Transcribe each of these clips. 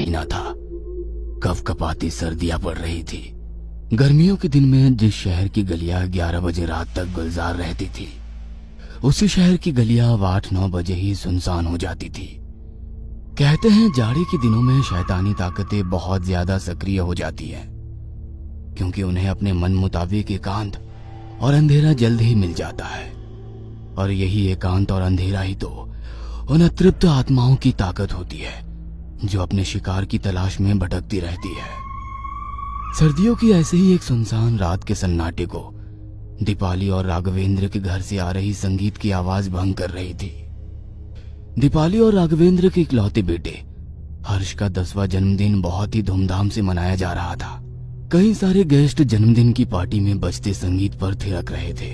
ना था। कपकपाती सर्दियां पड़ रही थी। गर्मियों के दिन में जिस शहर की गलियां 11 बजे रात तक गुलजार रहती थी, उसी शहर की गलियां अब 8-9 बजे ही सुनसान हो जाती थी। कहते हैं जाड़े के दिनों में शैतानी ताकतें बहुत ज्यादा सक्रिय हो जाती हैं, क्योंकि उन्हें अपने मन मुताबिक एकांत और अंधेरा जल्द ही मिल जाता है। और यही एकांत और अंधेरा ही तो उन अतृप्त आत्माओं की ताकत होती है, जो अपने शिकार की तलाश में भटकती रहती है। सर्दियों की ऐसे ही एक सुनसान रात के सन्नाटे को दीपाली और राघवेंद्र के घर से आ रही संगीत की आवाज भंग कर रही थी। दीपाली और राघवेंद्र के इकलौते बेटे हर्ष का 10वां जन्मदिन बहुत ही धूमधाम से मनाया जा रहा था। कई सारे गेस्ट जन्मदिन की पार्टी में बजते संगीत पर थिरक रहे थे,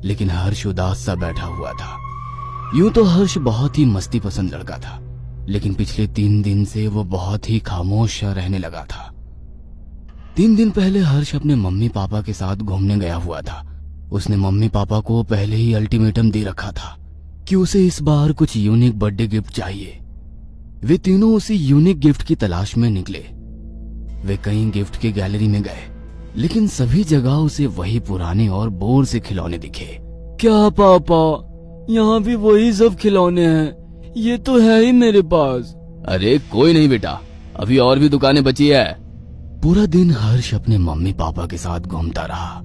लेकिन हर्ष उदास सा बैठा हुआ था। यूं तो हर्ष बहुत ही मस्ती पसंद लड़का था, लेकिन पिछले 3 दिन से वो बहुत ही खामोश सा रहने लगा था। 3 दिन पहले हर्ष अपने मम्मी पापा के साथ घूमने गया हुआ था। उसने मम्मी पापा को पहले ही अल्टीमेटम दे रखा था कि उसे इस बार कुछ यूनिक बर्थडे गिफ्ट चाहिए। वे तीनों उसी यूनिक गिफ्ट की तलाश में निकले। वे कई गिफ्ट की गैलरी में गए, लेकिन सभी जगह उसे वही पुराने और बोर से खिलौने दिखे। क्या पापा, यहाँ भी वही सब खिलौने हैं, ये तो है ही मेरे पास। अरे कोई नहीं बेटा, अभी और भी दुकानें बची है। पूरा दिन हर्ष अपने मम्मी पापा के साथ घूमता रहा,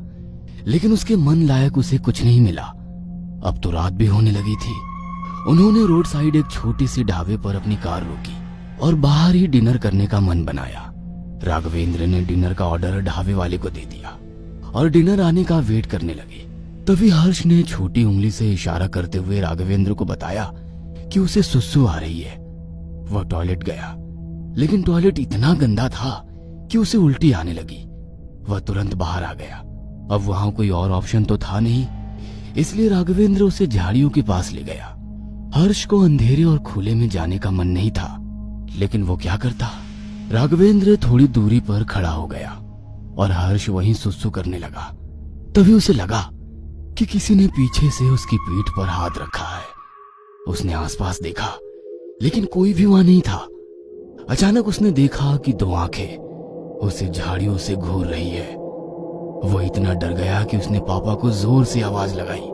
लेकिन उसके मन लायक उसे कुछ नहीं मिला। अब तो रात भी होने लगी थी। उन्होंने रोड साइड एक छोटी सी ढाबे पर अपनी कार रोकी और बाहर ही डिनर करने का मन बनाया। राघवेंद्र ने डिनर का ऑर्डर ढाबे वाले को दे दिया और डिनर आने का वेट करने लगे। तभी हर्ष ने छोटी उंगली से इशारा करते हुए राघवेंद्र को बताया कि उसे सुसु आ रही है। वह टॉयलेट गया, लेकिन टॉयलेट इतना गंदा था कि उसे उल्टी आने लगी। वह तुरंत बाहर आ गया। अब वहां कोई और ऑप्शन तो था नहीं, इसलिए राघवेंद्र उसे झाड़ियों के पास ले गया। हर्ष को अंधेरे और खुले में जाने का मन नहीं था, लेकिन वो क्या करता। राघवेंद्र थोड़ी दूरी पर खड़ा हो गया और हर्ष वहीं सुसु करने लगा। तभी उसे लगा कि किसी ने पीछे से उसकी पीठ पर हाथ रखा है। उसने आसपास देखा, लेकिन कोई भी वहां नहीं था। अचानक उसने देखा कि 2 आंखें उसे झाड़ियों से घूर रही है। वो इतना डर गया कि उसने पापा को जोर से आवाज लगाई।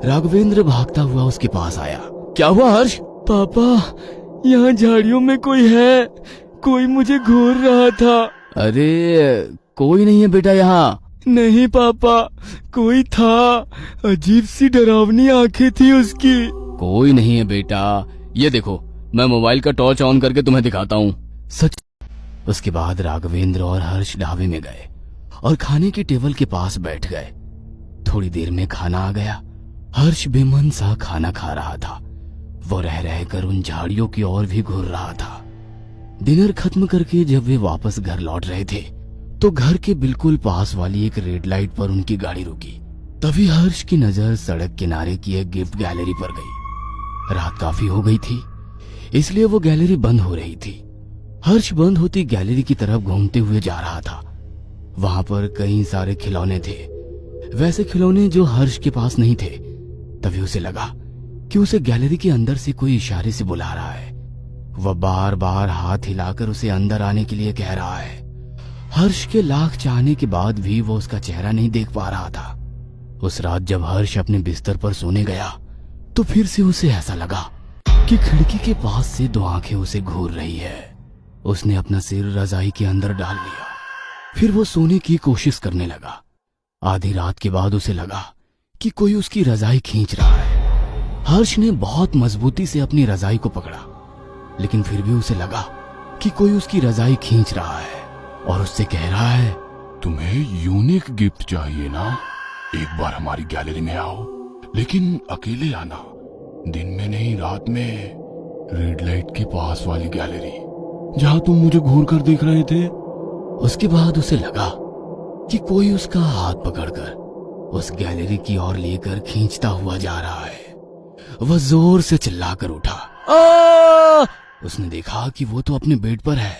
राघवेंद्र भागता हुआ उसके पास आया। क्या हुआ हर्ष? पापा, यहाँ झाड़ियों में कोई है, कोई मुझे घूर रहा था। अरे कोई नहीं है बेटा यहाँ। नहीं पापा, कोई था, अजीब सी डरावनी आंखें थी उसकी। कोई नहीं है बेटा, ये देखो मैं मोबाइल का टॉर्च ऑन करके तुम्हें दिखाता हूँ। सच। उसके बाद राघवेंद्र और हर्ष ढाबे में गए और खाने की टेबल के पास बैठ गए। थोड़ी देर में खाना आ गया। हर्ष बेमन सा खाना खा रहा था। वो रह रहकर उन झाड़ियों की ओर भी घूर रहा था। डिनर खत्म करके जब वे वापस घर लौट रहे थे, तो घर के बिल्कुल पास वाली एक रेड लाइट पर उनकी गाड़ी रुकी। तभी हर्ष की नजर सड़क किनारे की एक गिफ्ट गैलरी पर गई। रात काफी हो गई थी, इसलिए वो गैलरी बंद हो रही थी। हर्ष बंद होती गैलरी की तरफ घूमते हुए जा रहा था। वहां पर कई सारे खिलौने थे, वैसे खिलौने जो हर्ष के पास नहीं थे। तभी उसे लगा कि उसे गैलरी के अंदर से कोई इशारे से बुला रहा है। वह बार बार हाथ हिलाकर उसे अंदर आने के लिए कह रहा है। हर्ष के लाख चाहने के बाद भी वो उसका चेहरा नहीं देख पा रहा था। उस रात जब हर्ष अपने बिस्तर पर सोने गया, तो फिर से उसे ऐसा लगा कि खिड़की के पास से 2 आंखें उसे घूर रही है। उसने अपना सिर रजाई के अंदर डाल लिया। फिर वो सोने की कोशिश करने लगा। आधी रात के बाद उसे लगा कि कोई उसकी रजाई खींच रहा है। हर्ष ने बहुत मजबूती से अपनी रजाई को पकड़ा, लेकिन फिर भी उसे लगा कि कोई उसकी रजाई खींच रहा है और उससे कह रहा है, तुम्हें यूनिक गिफ्ट चाहिए ना? एक बार हमारी गैलरी में आओ, लेकिन अकेले आना, दिन में नहीं रात में। रेड लाइट के पास वाली गैलरी, जहाँ तुम मुझे घूर कर देख रहे थे। उसके बाद उसे लगा कि कोई उसका हाथ पकड़कर उस गैलरी की ओर लेकर खींचता हुआ जा रहा है। वह जोर से चिल्लाकर उठा। उसने देखा कि वो तो अपने बेड पर है।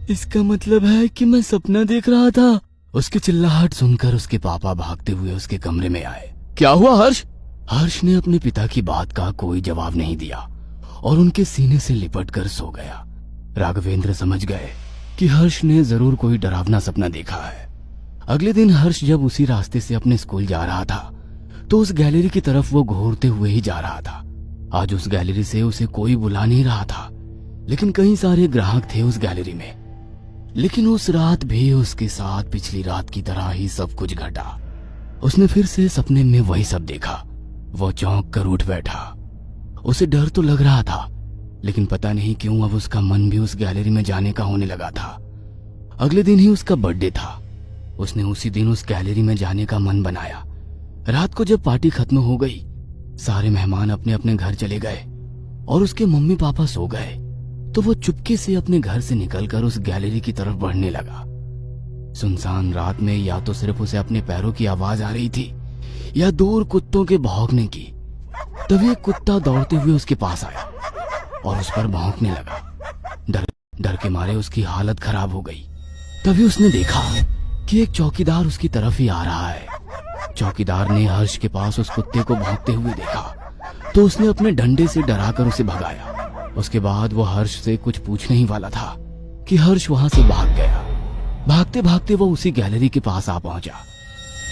इसका मतलब है कि मैं सपना देख रहा था। उसकी चिल्लाहट सुनकर उसके पापा भागते हुए उसके कमरे में आए। क्या हुआ हर्ष? हर्ष ने अपने पिता की बात का कोई जवाब नहीं दिया और उनके सीने से लिपट कर सो गया। राघवेंद्र समझ गए कि हर्ष ने जरूर कोई डरावना सपना देखा है। अगले दिन हर्ष जब उसी रास्ते से अपने स्कूल जा रहा था तो उस गैलरी की तरफ वो घूरते हुए ही जा रहा था। आज उस गैलरी से उसे कोई बुला नहीं रहा था, लेकिन कई सारे ग्राहक थे उस गैलरी में। लेकिन उस रात भी उसके साथ पिछली रात की तरह ही सब कुछ घटा। उसने फिर से सपने में वही सब देखा। वो चौंक कर उठ बैठा। उसे डर तो लग रहा था, लेकिन पता नहीं क्यों अब उसका मन भी उस गैलरी में जाने का होने लगा था। अगले दिन ही उसका बर्थडे था। उसने उसी दिन उस गैलरी में जाने का मन बनाया। रात को जब पार्टी खत्म हो गई, सारे मेहमान अपने अपने घर चले गए और उसके मम्मी पापा सो गए, तो वो चुपके से अपने घर से निकलकर उस गैलरी की तरफ बढ़ने लगा। सुनसान रात में या तो सिर्फ उसे अपने पैरों की आवाज आ रही थी या दूर कुत्तों के भौंकने की। तभी एक कुत्ता दौड़ते हुए उसके पास आया और उस पर भौंकने लगा। डर के मारे उसकी हालत खराब हो गई। तभी उसने देखा कि एक चौकीदार उसकी तरफ ही आ रहा है। चौकीदार ने हर्ष के पास उस कुत्ते को भौंकते हुए देखा तो उसने अपने डंडे से डराकर उसे भगाया। उसके बाद वो हर्ष से कुछ पूछने ही वाला था कि हर्ष वहां से भाग गया। भागते भागते वो उसी गैलरी के पास आ पहुंचा।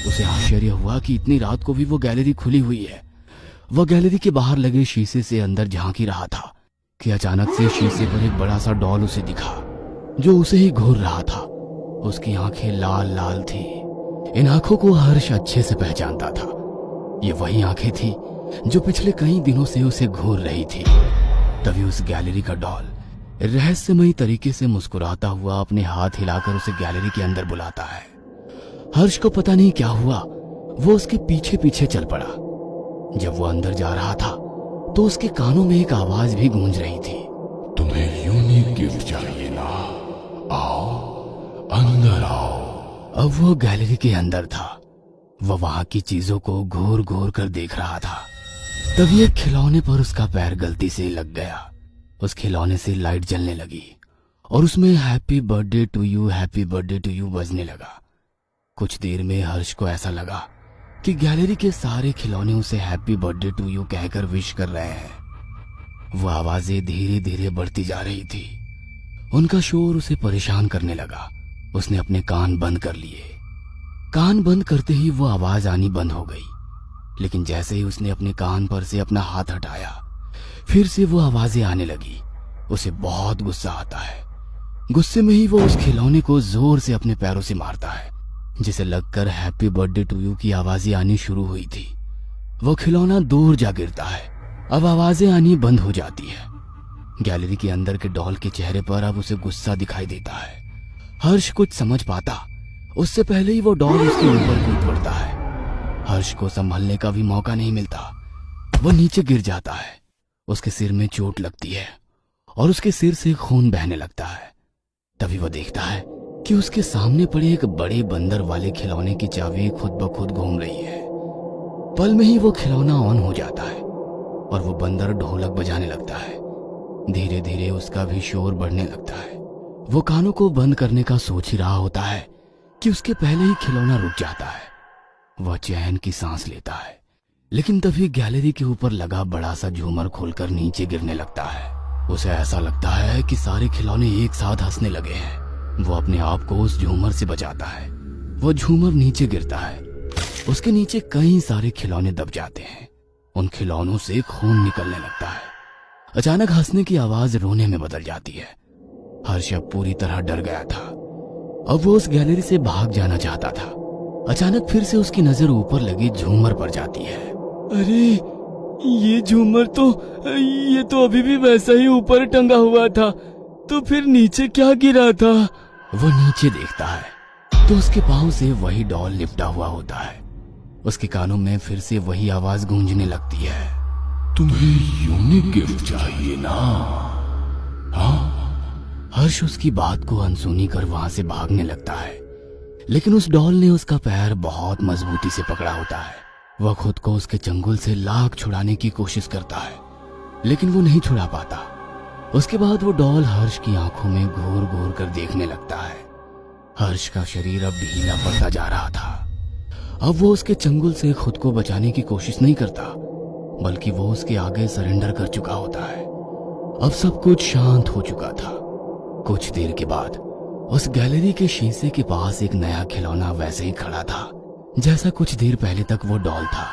उसे आश्चर्य हुआ कि इतनी रात को भी वो गैलरी खुली हुई है। वह गैलरी के बाहर लगे शीशे से अंदर झांक ही रहा था कि अचानक से शीशे पर एक बड़ा सा डॉल उसे दिखा जो उसे ही घूर रहा था। उसकी आंखें लाल लाल थी। इन आंखों को हर्ष अच्छे से पहचानता था। ये वही आंखें थी जो पिछले कई दिनों से उसे घूर रही थी। तभी उस गैलरी का डॉल रहस्यमयी तरीके से मुस्कुराता हुआ अपने हाथ हिलाकर उसे गैलरी के अंदर बुलाता है। हर्ष को पता नहीं क्या हुआ, वो उसके पीछे पीछे चल पड़ा। जब वो अंदर जा रहा था तो उसके कानों में एक आवाज भी गूंज रही थी। तुम्हें यूनिक गिफ्ट चाहिए ना? आओ, अंदर आओ। अब वो गैलरी के अंदर था। वह वहां की चीजों को घूर घूर कर देख रहा था। तभी एक खिलौने पर उसका पैर गलती से लग गया। उस खिलौने से लाइट जलने लगी और उसमें happy birthday to you, happy birthday to you बजने लगा। कुछ देर में हर्ष को ऐसा लगा कि गैलरी के सारे खिलौने उसे हैप्पी बर्थडे टू यू कहकर विश कर रहे हैं। वो आवाजें धीरे धीरे बढ़ती जा रही थी। उनका शोर उसे परेशान करने लगा। उसने अपने कान बंद कर लिए। कान बंद करते ही वो आवाज आनी बंद हो गई, लेकिन जैसे ही उसने अपने कान पर से अपना हाथ हटाया फिर से वो आवाजें आने लगी। उसे बहुत गुस्सा आता है। गुस्से में ही वो उस खिलौने को जोर से अपने पैरों से मारता है, जिसे लगकर हैप्पी बर्थडे टू यू की आवाजें आनी शुरू हुई थी। वो खिलौना दूर जा गिरता है। अब आवाजें आनी बंद हो जाती है। गैलरी के अंदर के डॉल के चेहरे पर अब उसे गुस्सा दिखाई देता है। हर्ष कुछ समझ पाता उससे पहले ही वो डॉल उसके ऊपर कूद पड़ता है। हर्ष को संभलने का भी मौका नहीं मिलता। वो नीचे गिर जाता है। उसके सिर में चोट लगती है और उसके सिर से खून बहने लगता है। तभी वो देखता है कि उसके सामने पड़े एक बड़े बंदर वाले खिलौने की चाबी खुद ब खुद घूम रही है। पल में ही वो खिलौना ऑन हो जाता है और वो बंदर ढोलक बजाने लगता है। धीरे धीरे उसका भी शोर बढ़ने लगता है। वो कानों को बंद करने का सोच ही रहा होता है कि उसके पहले ही खिलौना रुक जाता है। वह चैन की सांस लेता है, लेकिन तभी गैलरी के ऊपर लगा बड़ा सा झूमर खोलकर नीचे गिरने लगता है। उसे ऐसा लगता है कि सारे खिलौने एक साथ हंसने लगे हैं। वो अपने आप को उस झूमर से बचाता है। वो झूमर नीचे गिरता है। उसके नीचे कई सारे खिलौने दब जाते हैं। उन खिलौनों से खून निकलने लगता है। अचानक हंसने की आवाज रोने में बदल जाती है। हर्ष अब पूरी तरह डर गया था। अब वो उस गैलरी से भाग जाना चाहता था। अचानक फिर से उसकी नजर ऊपर लगी झूमर पर जाती है। अरे ये झूमर ये तो अभी भी वैसा ही ऊपर टंगा हुआ था, तो फिर नीचे क्या गिरा था? वो नीचे देखता है तो उसके पांव से वही डॉल लिपटा हुआ होता है। उसके कानों में फिर से वही आवाज गूंजने लगती है। तुम्हें यूनिक गिफ्ट चाहिए ना? हाँ? हर्ष उसकी बात को अनसुनी कर वहां से भागने लगता है, लेकिन उस डॉल ने उसका पैर बहुत मजबूती से पकड़ा होता है। वह खुद को उसके चंगुल से लाख छुड़ाने की कोशिश करता है, लेकिन वो नहीं छुड़ा पाता। उसके बाद वो डॉल हर्ष की आंखों में घूर घूर कर देखने लगता है। हर्ष का शरीर अब ढीला पड़ता जा रहा था। अब वो उसके चंगुल से खुद को बचाने की कोशिश नहीं करता, बल्कि वो उसके आगे सरेंडर कर चुका होता है। अब सब कुछ शांत हो चुका था। कुछ देर के बाद उस गैलरी के शीशे के पास एक नया खिलौना वैसे ही खड़ा था जैसा कुछ देर पहले तक वो डॉल था।